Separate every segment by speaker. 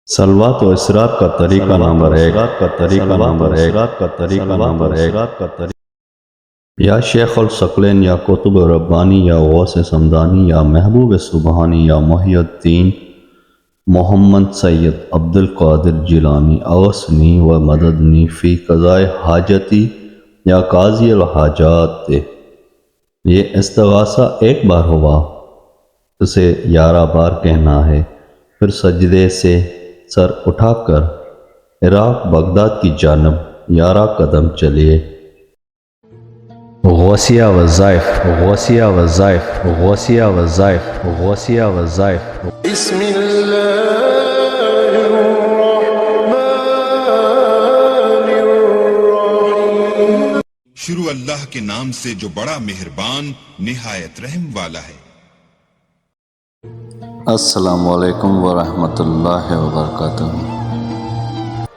Speaker 1: सलवात व इसरार का तरीका नंबर एक या शेख अल सकलैन या कुतुब रब्बानी या गौस समदानी या महबूब सुबहानी या मुहियुद्दीन मोहम्मद सैयद अब्दुल कादिर जिलानी अगसनी व मददनी फ़ी क़ज़ाए हाजती या काज़ी अल हाजात। ये इस्तिग़ासा एक बार हुआ, उसे 11 बार कहना है। फिर सजदे से सर उठाकर इराक़ बगदाद की जानब 11 कदम चलिए। गौसिया वज़ाइफ गौसिया वज़ाइफ गौसिया वज़ाइफ गौसिया वज़ाइफ।
Speaker 2: शुरू अल्लाह के नाम से जो बड़ा मेहरबान निहायत रहम वाला है।
Speaker 1: अस्सलामु अलैकुम वरहमतुल्लाहि वबरकातुहू।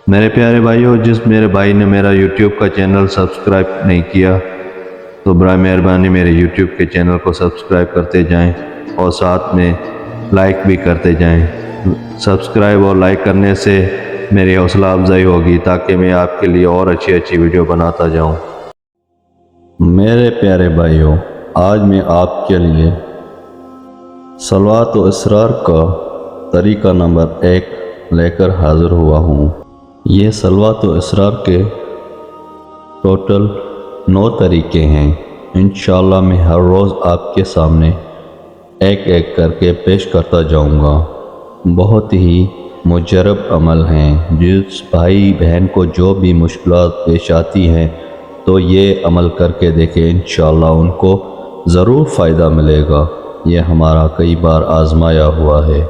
Speaker 1: मेरे प्यारे भाइयों, जिस मेरे भाई ने मेरा यूट्यूब का चैनल सब्सक्राइब नहीं किया तो बराए मेहरबानी मेरे यूट्यूब के चैनल को सब्सक्राइब करते जाएं और साथ में लाइक भी करते जाएं। सब्सक्राइब और लाइक करने से मेरी हौसला अफजाई होगी ताकि मैं आपके लिए और अच्छी अच्छी वीडियो बनाता जाऊं। मेरे प्यारे भाइयों, आज मैं आपके लिए सलवात व इसरार का तरीका नंबर 1 लेकर हाज़िर हुआ हूँ। ये सलवात व इसरार के टोटल 9 तरीके हैं। इंशाअल्लाह मैं हर रोज़ आपके सामने एक एक करके पेश करता जाऊँगा। बहुत ही मुजरब अमल हैं। जिस भाई बहन को जो भी मुश्किलात पेश आती हैं तो ये अमल करके देखें, इंशाअल्लाह उनको ज़रूर फ़ायदा मिलेगा। ये हमारा कई बार आजमाया हुआ है।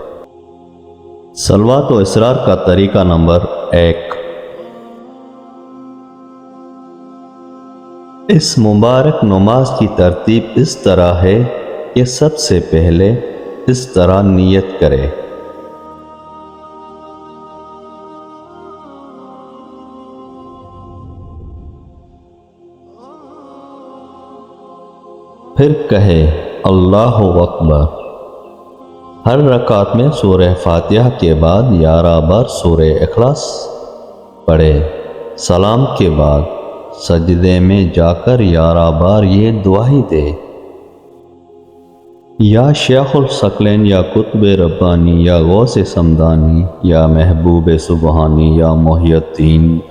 Speaker 1: सलवात व इसरार का तरीका नंबर 1। इस मुबारक नमाज की तरतीब इस तरह है कि सबसे पहले इस तरह नियत करें। फिर कहे अल्लाहु अकबर। हर रकात में सूरह फातिहा के बाद 11 बार सूरह इखलास पढ़े। सलाम के बाद सजदे में जाकर 11 बार ये दुआई दे। या शेखुल सकलैन या कुतुब रब्बानी या गौस समदानी या महबूब सुबहानी या मुहियुद्दीन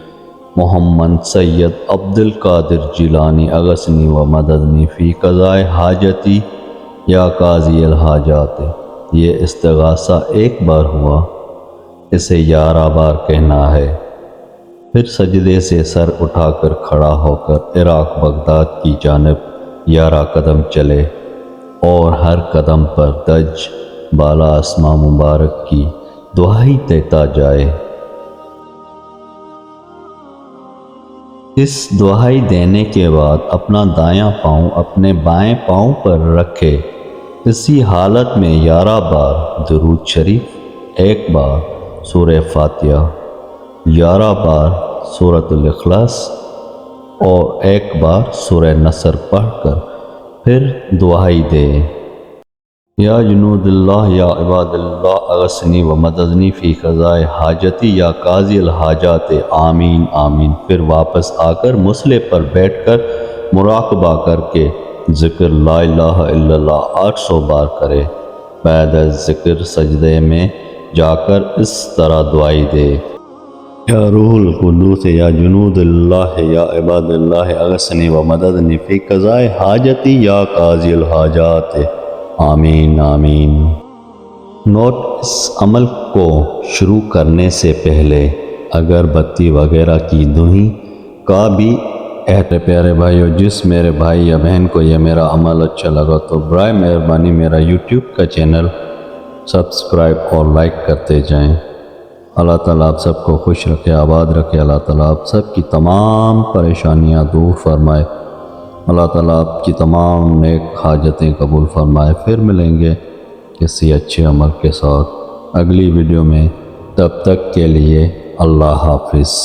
Speaker 1: मोहम्मद सैयद अब्दुल कादिर जिलानी अगसनी व मददनी फ़ी क़ज़ाए हाजती या काज़ी अल हाजात। ये इस्तिग़ासा एक बार हुआ, इसे 11 बार कहना है। फिर सजदे से सर उठाकर खड़ा होकर इराक़ बगदाद की जानब 11 कदम चले और हर कदम पर दज बाला आसमां मुबारक की दुआई देता जाए। इस दुआई देने के बाद अपना दायां पाँव अपने बाएं पाँव पर रखे। इसी हालत में 11 बार दुरूद शरीफ, 1 बार सूरह फातिहा, 11 बार सूरतुल इखलास और 1 बार सूरह नसर पढ़कर फिर दुआई दे। या जुनूदल्लाह या इबादल्लाह अगसनी व मददनी फ़ी क़ज़ाए हाजती या काज़ी अल हाजात आमीन आमीन। फिर वापस आकर मुसल्ले पर बैठकर मुराक़बा करके ज़िक्र ला इलाहा इल्लल्लाह 800 बार करे। बाद ज़िक्र सजदे में जाकर इस तरह दुआई दे। या रूहुल कुद्दूस या जुनूदल्लाह या इबादल्लाह अगसनी व मददनी फ़ी क़ज़ाए हाजती या काज़ी अल हाजात आमीन आमीन। नोट: इस अमल को शुरू करने से पहले अगरबत्ती वगैरह की धुनी का भी प्यारे भाइयों, जिस मेरे भाई या बहन को यह मेरा अमल अच्छा लगा तो बराए मेहरबानी मेरा यूट्यूब का चैनल सब्सक्राइब और लाइक करते जाएं। अल्लाह ताला आप सबको खुश रखे, आबाद रखे। अल्लाह ताला आप सब की तमाम परेशानियां दूर फरमाए। अल्लाह ताला आपकी तमाम नेक हाजतें कबूल फरमाए। फिर मिलेंगे किसी अच्छे अमल के साथ अगली वीडियो में। तब तक के लिए अल्लाह हाफिज़।